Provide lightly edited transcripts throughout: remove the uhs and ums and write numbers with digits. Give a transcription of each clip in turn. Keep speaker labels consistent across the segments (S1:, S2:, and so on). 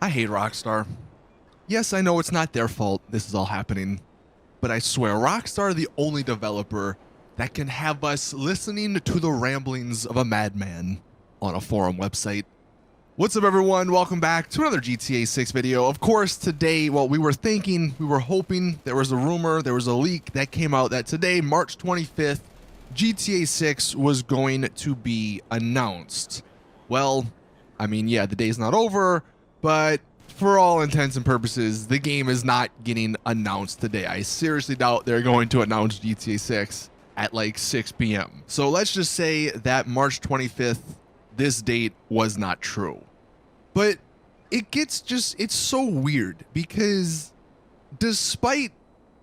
S1: I hate Rockstar. Yes, I know it's not their fault this is all happening, but I swear Rockstar are the only developer that can have us listening to the ramblings of a madman on a forum website. What's up, everyone? Welcome back to another GTA 6 video. Of course, today, well, we were hoping, there was a rumor, there was a leak that came out that today, March 25th, GTA 6 was going to be announced. Well, I mean, yeah, the day's not over, but for all intents and purposes, the game is not getting announced today. I seriously doubt they're going to announce GTA 6 at like 6 p.m. So let's just say that March 25th, this date was not true. But it's so weird because despite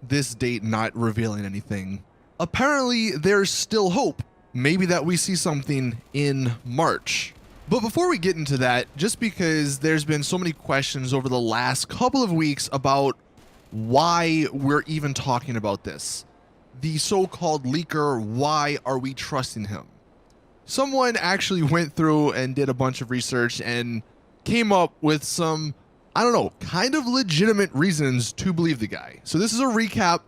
S1: this date not revealing anything, apparently there's still hope. Maybe that we see something in March. But before we get into that, just because there's been so many questions over the last couple of weeks about why we're even talking about this, the so-called leaker, why are we trusting him? Someone actually went through and did a bunch of research and came up with some, I don't know, kind of legitimate reasons to believe the guy. So this is a recap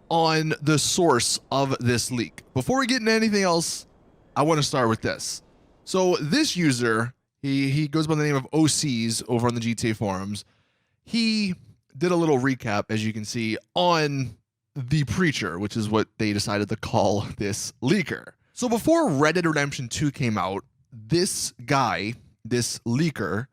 S1: on the source of this leak. Before we get into anything else, I want to start with this. So this user, he goes by the name of OCs over on the GTA forums. He did a little recap, as you can see, on the Preacher, which is what they decided to call this leaker. So before Red Dead Redemption 2 came out, this guy, this leaker,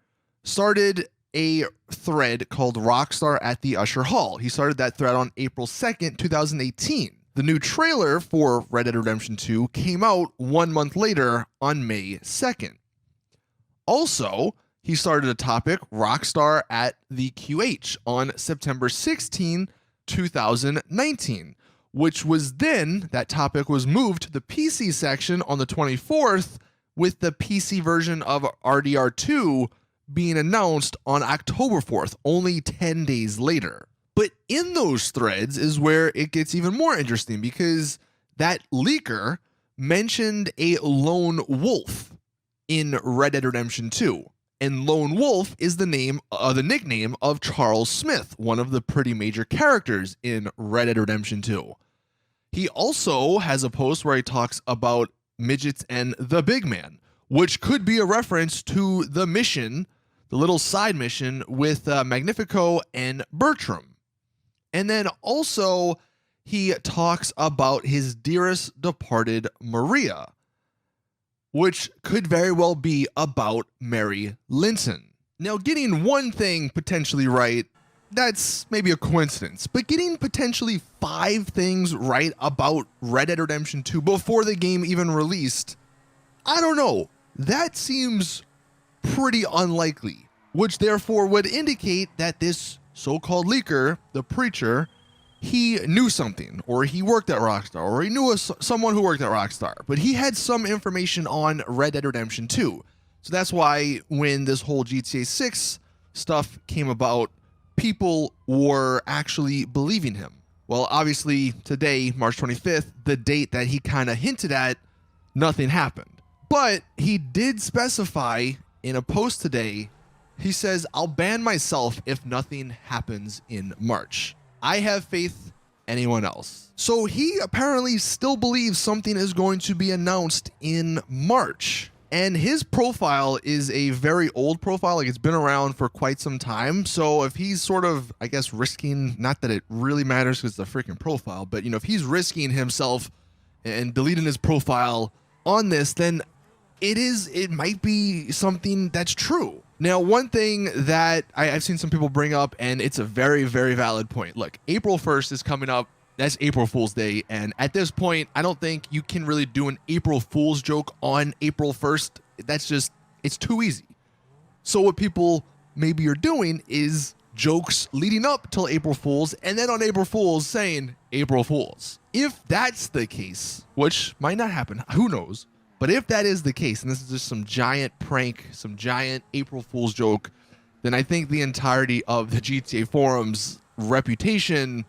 S1: started a thread called Rockstar at the Usher Hall. He started that thread on April 2nd, 2018. The new trailer for Red Dead Redemption 2 came out 1 month later on May 2nd. Also, he started a topic, Rockstar at the QH, on September 16, 2019, which was then, that topic was moved to the PC section on the 24th, with the PC version of RDR2 being announced on October 4th, only 10 days later. But in those threads is where it gets even more interesting, because that leaker mentioned a lone wolf in Red Dead Redemption 2. And Lone Wolf is the nickname of Charles Smith, one of the pretty major characters in Red Dead Redemption 2. He also has a post where he talks about midgets and the big man, which could be a reference to the mission, the little side mission with Magnifico and Bertram. And then also he talks about his dearest departed Maria, which could very well be about Mary Linton. Now, getting one thing potentially right, that's maybe a coincidence, but getting potentially 5 things right about Red Dead Redemption 2 before the game even released, I don't know. That seems pretty unlikely, which therefore would indicate that this so-called leaker, the Preacher, he knew something, or he worked at Rockstar, or he knew someone who worked at Rockstar, but he had some information on Red Dead Redemption 2. So that's why when this whole GTA 6 stuff came about, people were actually believing him. Well, obviously today, March 25th, the date that he kind of hinted at, nothing happened. But he did specify in a post today, he says, "I'll ban myself if nothing happens in March. I have faith, anyone else?" So he apparently still believes something is going to be announced in March. And his profile is a very old profile, like it's been around for quite some time. So if he's sort of, I guess, risking, not that it really matters because it's a freaking profile, but if he's risking himself and deleting his profile on this, then it might be something that's true. Now, one thing that I've seen some people bring up, and it's a very, very valid point. Look, April 1st is coming up. That's April Fool's Day. And at this point, I don't think you can really do an April Fool's joke on April 1st. It's too easy. So what people maybe are doing is jokes leading up till April Fool's, and then on April Fool's saying April Fool's. If that's the case, which might not happen, who knows? But if that is the case, and this is just some giant prank, some giant April Fool's joke, then I think the entirety of the GTA forum's reputation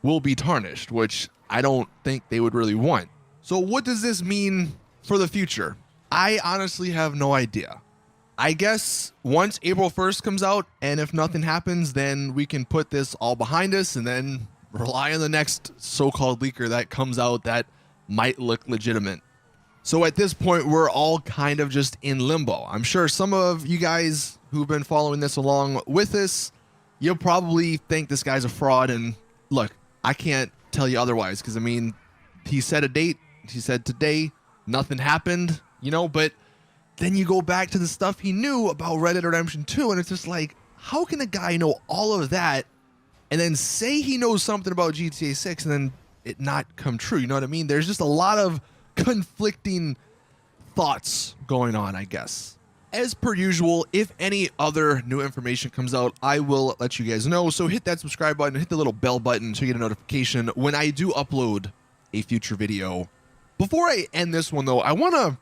S1: will be tarnished, which I don't think they would really want. So what does this mean for the future? I honestly have no idea. I guess once April 1st comes out, and if nothing happens, then we can put this all behind us and then rely on the next so-called leaker that comes out that might look legitimate. So at this point, we're all kind of just in limbo. I'm sure some of you guys who've been following this along with us, you'll probably think this guy's a fraud. And look, I can't tell you otherwise, because I mean, he said a date, he said today, nothing happened, you know, but then you go back to the stuff he knew about Red Dead Redemption 2, and it's just like, how can a guy know all of that and then say he knows something about GTA 6 and then it not come true? You know what I mean? There's just a lot of conflicting thoughts going on, I guess. As per usual, if any other new information comes out, I will let you guys know. So hit that subscribe button, hit the little bell button so you get a notification when I do upload a future video. Before I end this one though, I wanna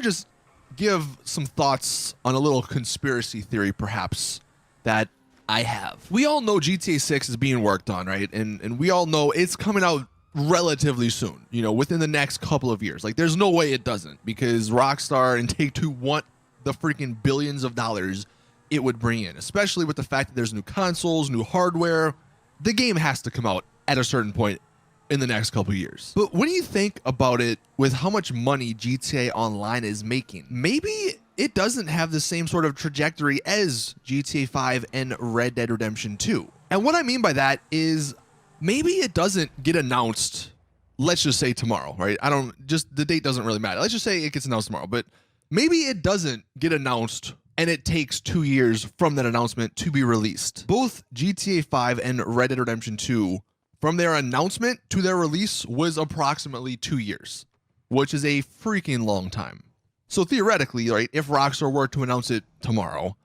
S1: just give some thoughts on a little conspiracy theory perhaps that I have. We all know GTA 6 is being worked on, right? And we all know it's coming out relatively soon, you know, within the next couple of years. Like, there's no way it doesn't, because Rockstar and Take-Two want the freaking billions of dollars it would bring in, especially with the fact that there's new consoles, new hardware. The game has to come out at a certain point in the next couple of years. But when you think about it, with how much money GTA Online is making, maybe it doesn't have the same sort of trajectory as GTA 5 and Red Dead Redemption 2. And what I mean by that is maybe it doesn't get announced, let's just say tomorrow, right? The date doesn't really matter. Let's just say it gets announced tomorrow, but maybe it doesn't get announced and it takes 2 years from that announcement to be released. Both GTA 5 and Red Dead Redemption 2, from their announcement to their release, was approximately 2 years, which is a freaking long time. So theoretically, right, if Rockstar were to announce it tomorrow,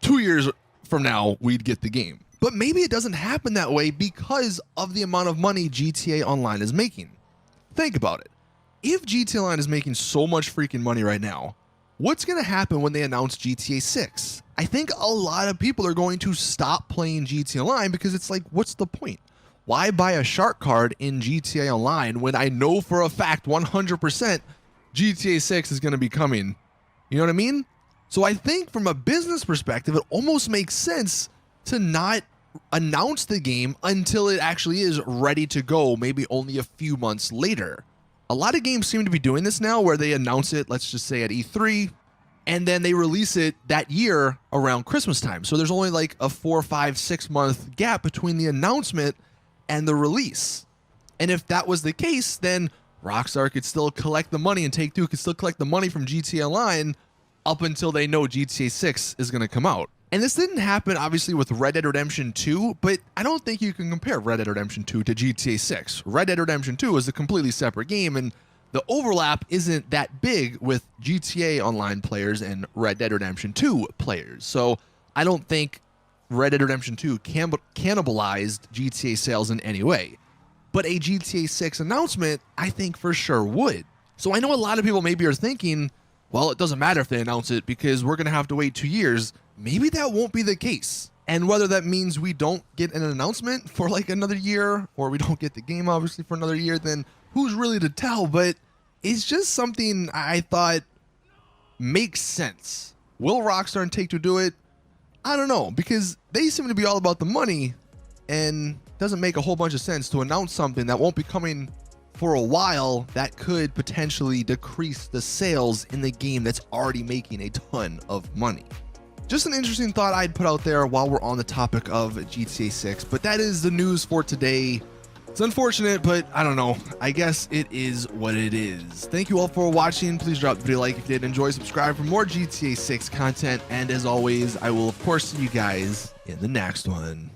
S1: 2 years from now, we'd get the game. But maybe it doesn't happen that way because of the amount of money GTA Online is making. Think about it. If GTA Online is making so much freaking money right now, what's going to happen when they announce GTA 6? I think a lot of people are going to stop playing GTA Online because it's like, what's the point? Why buy a shark card in GTA Online when I know for a fact 100% GTA 6 is going to be coming? You know what I mean? So I think from a business perspective, it almost makes sense to not announce the game until it actually is ready to go, maybe only a few months later. A lot of games seem to be doing this now, where they announce it, let's just say at E3, and then they release it that year around Christmas time. So there's only like a 4, 5, 6 month gap between the announcement and the release. And if that was the case, then Rockstar could still collect the money, and Take-Two could still collect the money from GTA Online up until they know GTA 6 is going to come out. And this didn't happen, obviously, with Red Dead Redemption 2, but I don't think you can compare Red Dead Redemption 2 to GTA 6. Red Dead Redemption 2 is a completely separate game, and the overlap isn't that big with GTA Online players and Red Dead Redemption 2 players. So I don't think Red Dead Redemption 2 cannibalized GTA sales in any way. But a GTA 6 announcement, I think for sure would. So I know a lot of people maybe are thinking, well, it doesn't matter if they announce it because we're going to have to wait 2 years. Maybe that won't be the case. And whether that means we don't get an announcement for like another year, or we don't get the game obviously for another year, then who's really to tell? But it's just something I thought makes sense. Will Rockstar and Take-Two do it? I don't know, because they seem to be all about the money, and doesn't make a whole bunch of sense to announce something that won't be coming for a while that could potentially decrease the sales in the game that's already making a ton of money. Just an interesting thought I'd put out there while we're on the topic of GTA 6, but that is the news for today. It's unfortunate, but I don't know. I guess it is what it is. Thank you all for watching. Please drop the video a like if you did enjoy, subscribe for more GTA 6 content, and as always, I will of course see you guys in the next one.